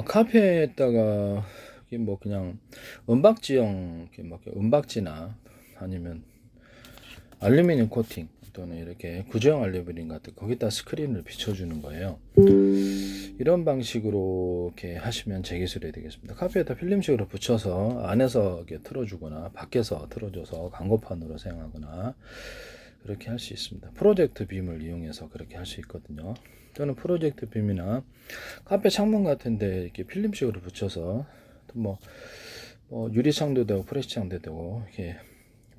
카페에다가 이게 뭐 그냥 은박지형 이렇게 뭐 은박지나 아니면 알루미늄 코팅 또는 이렇게 구조형 알루미늄 같은 거기다 스크린을 비춰주는 거예요. 이런 방식으로 이렇게 하시면 제 기술이 되겠습니다. 카페에다 필름식으로 붙여서 안에서 이렇게 틀어주거나 밖에서 틀어줘서 광고판으로 사용하거나 그렇게 할 수 있습니다. 프로젝트 빔을 이용해서 그렇게 할 수 있거든요. 또는 프로젝트 빔이나 카페 창문 같은데 이렇게 필름식으로 붙여서 뭐 유리창도 되고 프레시창도 되고 이렇게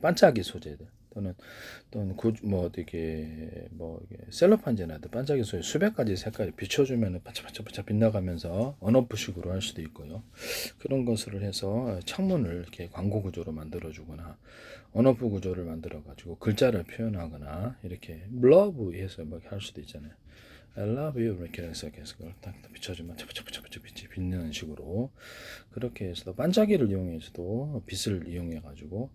반짝이 소재들 또는 뭐 되게 뭐 셀로판지나 반짝이 소재 수백 가지 색깔이 비춰주면 반짝반짝 빛나가면서 언어프식으로 할 수도 있고요. 그런 것을 해서 창문을 이렇게 광고 구조로 만들어주거나 언어프 구조를 만들어 가지고 글자를 표현하거나 이렇게 love 해서 뭐 할 수도 있잖아요. I love you 이렇게 해서 계속 딱 비춰주면 빛이 빛나는 식으로 그렇게 해서 반짝이를 이용해서도 빛을 이용해 가지고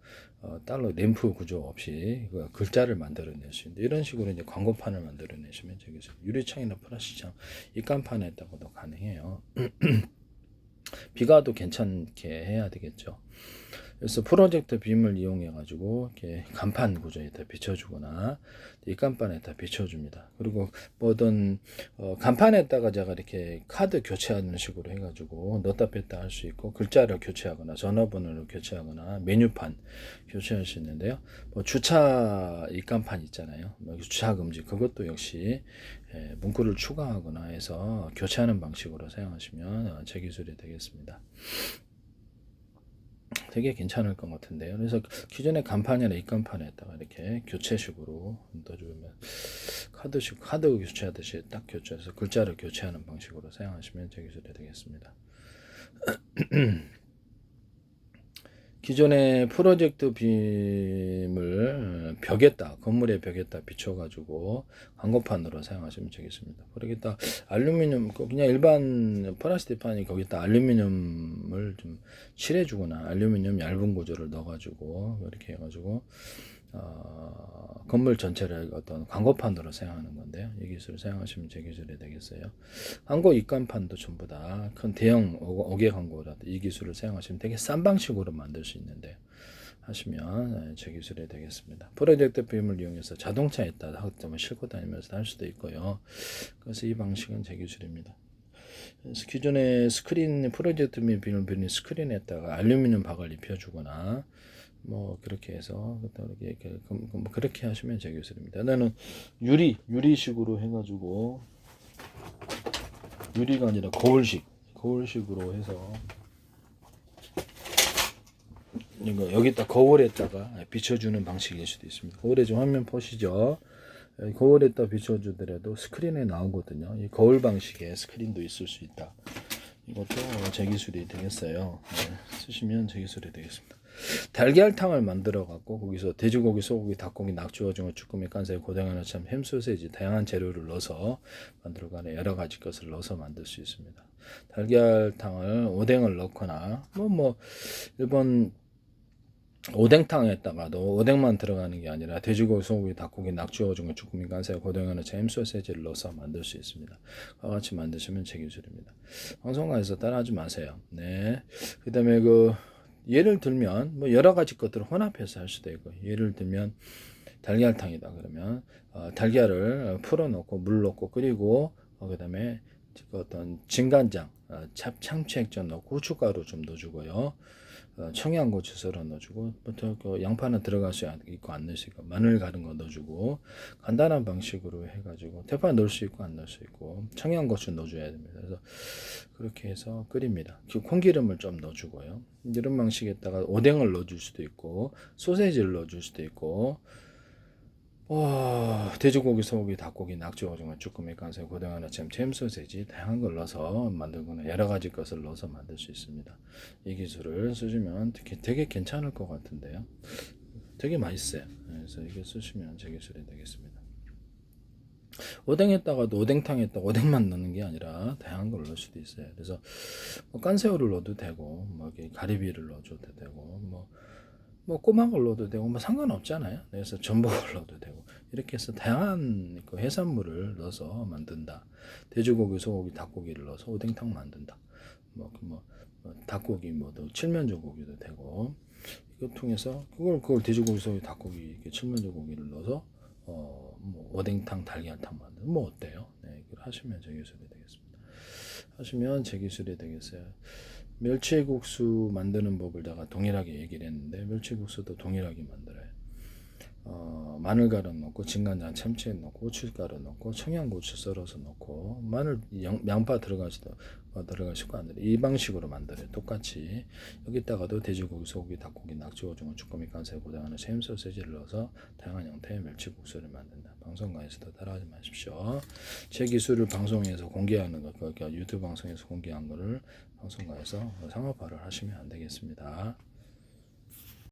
따로 램프 구조 없이 글자를 만들어낼 수 있는데 이런 식으로 이제 광고판을 만들어내시면 저기 유리창이나 플라스틱창 입간판에다가도 가능해요. 비가도 괜찮게 해야 되겠죠. 그래서 프로젝트 빔을 이용해 가지고 이렇게 간판 구조에다 비춰주거나 입간판에다 비춰줍니다. 그리고 뭐든 간판에다가 제가 이렇게 카드 교체하는 식으로 해가지고 넣었다 뺐다 할 수 있고 글자를 교체하거나 전화번호를 교체하거나 메뉴판 교체할 수 있는데요. 뭐 주차 입간판 있잖아요. 주차 금지 그것도 역시 문구를 추가하거나 해서 교체하는 방식으로 사용하시면 제 기술이 되겠습니다. 되게 괜찮을 것 같은데요. 그래서 기존의 간판이나 입간판에다가 이렇게 교체식으로 넣어주면 카드 교체하듯이 딱 교체해서 글자를 교체하는 방식으로 사용하시면 제 기술이 되겠습니다. 기존의 프로젝트 빔을 건물의 벽에다 비춰가지고 광고판으로 사용하시면 되겠습니다. 거기다 알루미늄, 그냥 일반 플라스틱판이 거기다 알루미늄을 좀 칠해주거나 알루미늄 얇은 구조를 넣어가지고 이렇게 해가지고 건물 전체를 어떤 광고판으로 사용하는 건데요. 이 기술을 사용하시면 제 기술이 되겠어요. 광고 입간판도 전부 다 큰 대형 어계 광고라도 이 기술을 사용하시면 되게 싼 방식으로 만들 수 있는데 하시면 제 기술이 되겠습니다. 프로젝트 빔을 이용해서 자동차에다 학점을 싣고 다니면서 할 수도 있고요. 그래서 이 방식은 제 기술입니다. 그래서 기존의 스크린 프로젝트 빔을 빌린 스크린에다가 알루미늄 박을 입혀주거나 뭐 그렇게 해서 그렇게 하시면 제 기술입니다. 나는 유리식으로 해가지고 유리가 아니라 거울식으로 해서 이거 여기다 거울에다가 비춰주는 방식일 수도 있습니다. 거울에 좀 화면 보시죠. 거울에다 비춰주더라도 스크린에 나오거든요. 이 거울 방식의 스크린도 있을 수 있다. 이것도 제 기술이 되겠어요. 쓰시면 제 기술이 되겠습니다. 달걀탕을 만들어 갖고 거기서 돼지고기, 소고기, 닭고기, 낙지, 오징어, 쭈꾸미, 깐살, 고등어, 참, 햄, 소세지 다양한 재료를 넣어서 만들어가는 여러 가지 것을 넣어서 만들 수 있습니다. 달걀탕을 오뎅을 넣거나 일본 오뎅탕에다가도 오뎅만 들어가는 게 아니라 돼지고기, 소고기, 닭고기, 낙지, 오징어, 쭈꾸미, 깐살, 고등어, 참, 햄, 소세지를 넣어서 만들 수 있습니다. 과 같이 만드시면 제 기술입니다. 방송가에서 따라하지 마세요. 네. 그다음에 예를 들면 뭐 여러 가지 것들을 혼합해서 할 수도 있고 예를 들면 달걀탕이다 그러면 달걀을 풀어놓고 물 넣고 끓이고 그다음에 어떤 진간장, 참치액젓 넣고 후춧가루 좀 넣어주고요. 청양고추 썰어 넣어주고 양파는 들어갈 수 있고 안 넣을 수 있고 마늘 가른 거 넣어주고 간단한 방식으로 해가지고 대파 넣을 수 있고 안 넣을 수 있고 청양고추 넣어줘야 됩니다. 그래서 그렇게 해서 끓입니다. 콩기름을 좀 넣어주고요. 이런 방식에다가 오뎅을 넣어줄 수도 있고 소세지를 넣어줄 수도 있고 돼지고기, 소고기, 닭고기, 낙지, 오징어, 쭈꾸미, 깐살, 고등어, 참, 햄, 소세지 다양한 걸 넣어서 만들거나 여러 가지 것을 넣어서 만들 수 있습니다. 이 기술을 쓰시면 되게 괜찮을 것 같은데요. 되게 맛있어요. 그래서 이게 쓰시면 제 기술이 되겠습니다. 오뎅에다가도 오뎅탕에다가 오뎅만 넣는 게 아니라 다양한 걸 넣을 수도 있어요. 그래서 깐새우를 넣어도 되고 가리비를 넣어줘도 되고 뭐 꼬막을 넣어도 되고 뭐 상관없잖아요. 그래서 전복을 넣어도 되고 이렇게 해서 다양한 그 해산물을 넣어서 만든다. 돼지고기, 소고기, 닭고기를 넣어서 오뎅탕 만든다. 닭고기 뭐도 칠면조 고기도 되고 이거 통해서 그걸 돼지고기, 소고기, 닭고기 이렇게 칠면조 고기를 넣어서 뭐 오뎅탕, 달걀탕 만든 뭐 어때요? 네, 이걸 하시면 제 기술이 되겠습니다. 하시면 제 기술이 되겠어요. 멸치국수 만드는 법을 제가 동일하게 얘기를 했는데 멸치국수도 동일하게 만들어요. 마늘가루 넣고 진간장 참치에 넣고 고춧가루 넣고 청양고추 썰어서 넣고 마늘 양파 들어가시고 안 돼요. 이 방식으로 만들어요. 똑같이 여기다가도 돼지고기, 소고기, 닭고기, 낙지, 오징어, 주꾸미, 간세, 고등어는 샘 소세지를 넣어서 다양한 형태의 멸치국수를 만든다. 방송가에서도 따라하지 마십시오. 제 기술을 방송에서 공개하는 거, 그러니까 유튜브 방송에서 공개한 거를 방송가에서 상업화를 하시면 안 되겠습니다.